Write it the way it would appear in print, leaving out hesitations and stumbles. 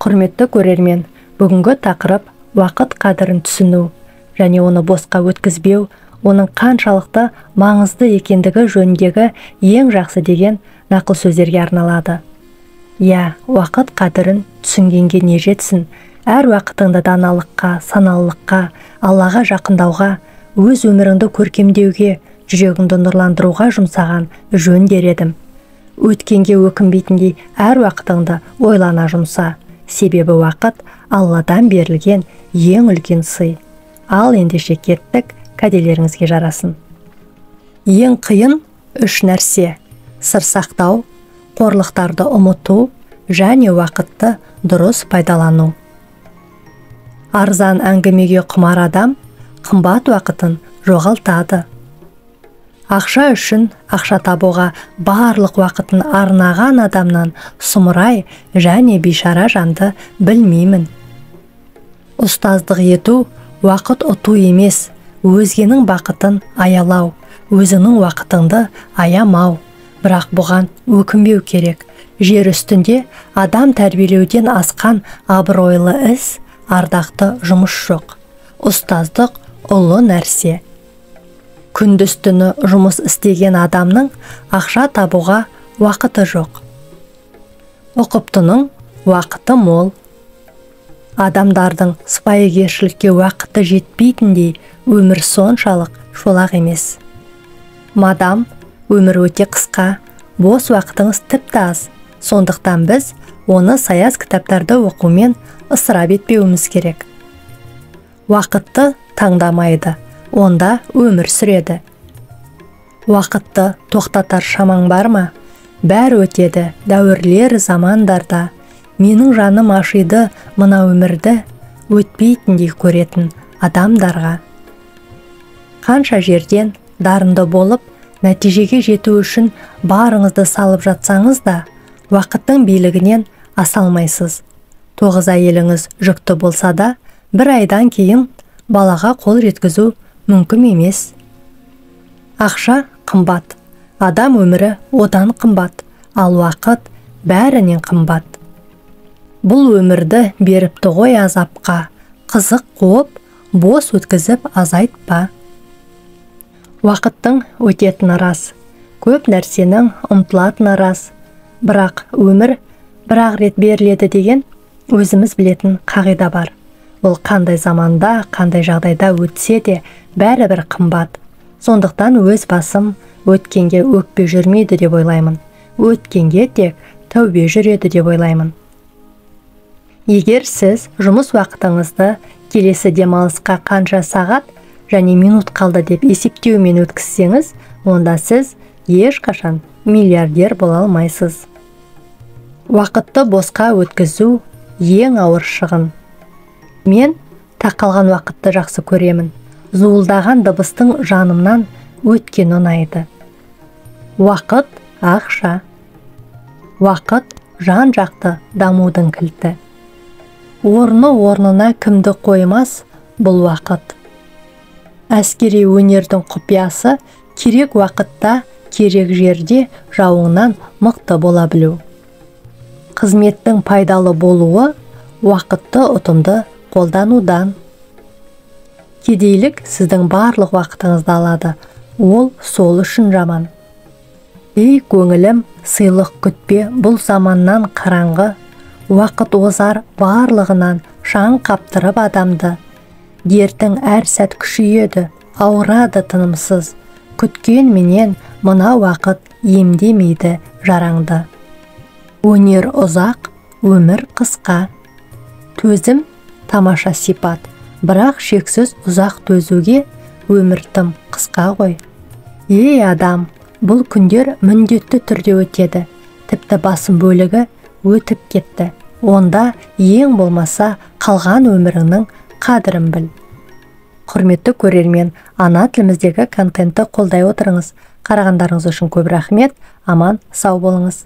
Құрметті көрермен, бүгінгі тақырып уақыт қадірін түсіну және оны босқа өткізбеу, оның қаншалықты маңызды екендігі жөніндегі ең жақсы деген нақыл сөздерге арналады. Уақыт қадірін түсінгенге не жетсін, әр уақытыңды даналыққа, саналылыққа, Аллаға жақындауға, өз өміріңді көркемдеуге, жүрегіңді нұрландыруға жұмсаған жөн дер едім. Өткенге өкінбейтіндей әр уақытыңды ойлана жұмса, себебі уақыт Алладан берілген ең үлкен сый. Ал ендеше кеттік, кәделеріңізге жарасын. Ең қиын үш нәрсе: сыр сақтау, қорлықтарды ұмыту және уақытты дұрыс пайдалану. Арзан әңгімеге құмар адам қымбат уақытын жоғалтады. Ақша үшін ақша табуға барлық уақытын арнаған адамнан сұмырай және бейшара жанды білмеймін. Ұстаздық ету уақыт ұту емес, өзгенің бақытын аялау, өзінің уақытыңды аямау. Бірақ бұған өкінбеу керек. Жер үстінде адам тәрбиелеуден асқан абыройлы іс, ардақты жұмыс жоқ. Ұстаздық ұлы нәрсе. Күндіз-түні жұмыс істеген адамның ақша табуға уақыты жоқ. Ұқыптының уақыты мол. Адамдардың сыпайыгершілікке уақыты жетпейтіндей өмір соншалық шолақ емес. Мадам, өмір өте қысқа, бос уақытыңыз тіпті аз. Сондықтан біз оны саяз кітаптарды оқумен ысырап етпеуіміз керек. Уақытты таңдамайды, онда өмір сүреді. Уақытты тоқтатар шамаң бар ма? Бәрі өтеді, дәуірлер замандарда. Менің жаным ашиды мына өмірді өтпейтіндей көретін адамдарға. Қанша жерден дарынды болып, нәтижеге жету үшін барыңызды салып жатсаңыз да, уақыттың билігінен аса алмайсыз. 9 әйеліңіз жүкті болса да, 1 айдан кейін балаға қол жеткізу мүмкін емес. Ақша қымбат, адам өмірі одан қымбат, ал уақыт бәрінен қымбат. Бұл өмірді беріпті ғой азапқа, қызық қуып, бос өткізіп азайтпа. Уақыттың өтетіні рас, көп нәрсенің ұмтылатыны рас. Бірақ өмір бір-ақ рет беріледі деген өзіміз білетін қағида бар. Ол қандай заманда, қандай жағдайда өтсе де бәрібір қымбат. Сондықтан өз басым өткенге өкпе жүрмейді деп ойлаймын. Өткенге тек тәубе жүреді деп ойлаймын. Егер сіз жұмыс уақытыңызды келесі демалысқа қанша сағат және минут қалды деп есептеумен өткізсеңіз, онда сіз ешқашан миллиардер бола алмайсыз. Уақытты босқа өткізу ең ауыр шығын. Мен тақалған уақытты жақсы көремін. Зуылдаған дыбыстың жанымнан өткен ұнайды. Уақыт ақша. Уақыт жан-жақты дамудың кілті. Орнына кімді қоймас бұл уақыт. Әскери өнердің құпиясы керек уақытта, керек жерде жауыңнан мықты бола білу. Қызметтің пайдалы болуы уақытты ұтымды қолданудан. Кедейлік сіздің барлық уақытыңызды алады, ол сол үшін жаман. Ей көңілім, сыйлық күтпе, бұл заманнан қараңғы. Уақыт озар барлығынан шаң қаптырып адамды. Дертің әр сәт күшейеді, ауырады тынымсыз. Күткен менен мына уақыт емдемейді жараңды. Өнер ұзақ, өмір қысқа. Төзім тамаша сипат, бірақ шексіз ұзақ төзуге өмір тым қысқа ғой. Ей адам, бұл күндер міндетті түрде өтеді, тіпті басым бөлігі өтіп кетті. Онда ең болмаса қалған өміріңнің қадірін біл. Құрметті көрермен, ана тіліміздегі контентті қолдай отырыңыз. Қарағандарыңыз үшін көп рахмет. Аман, сау болыңыз.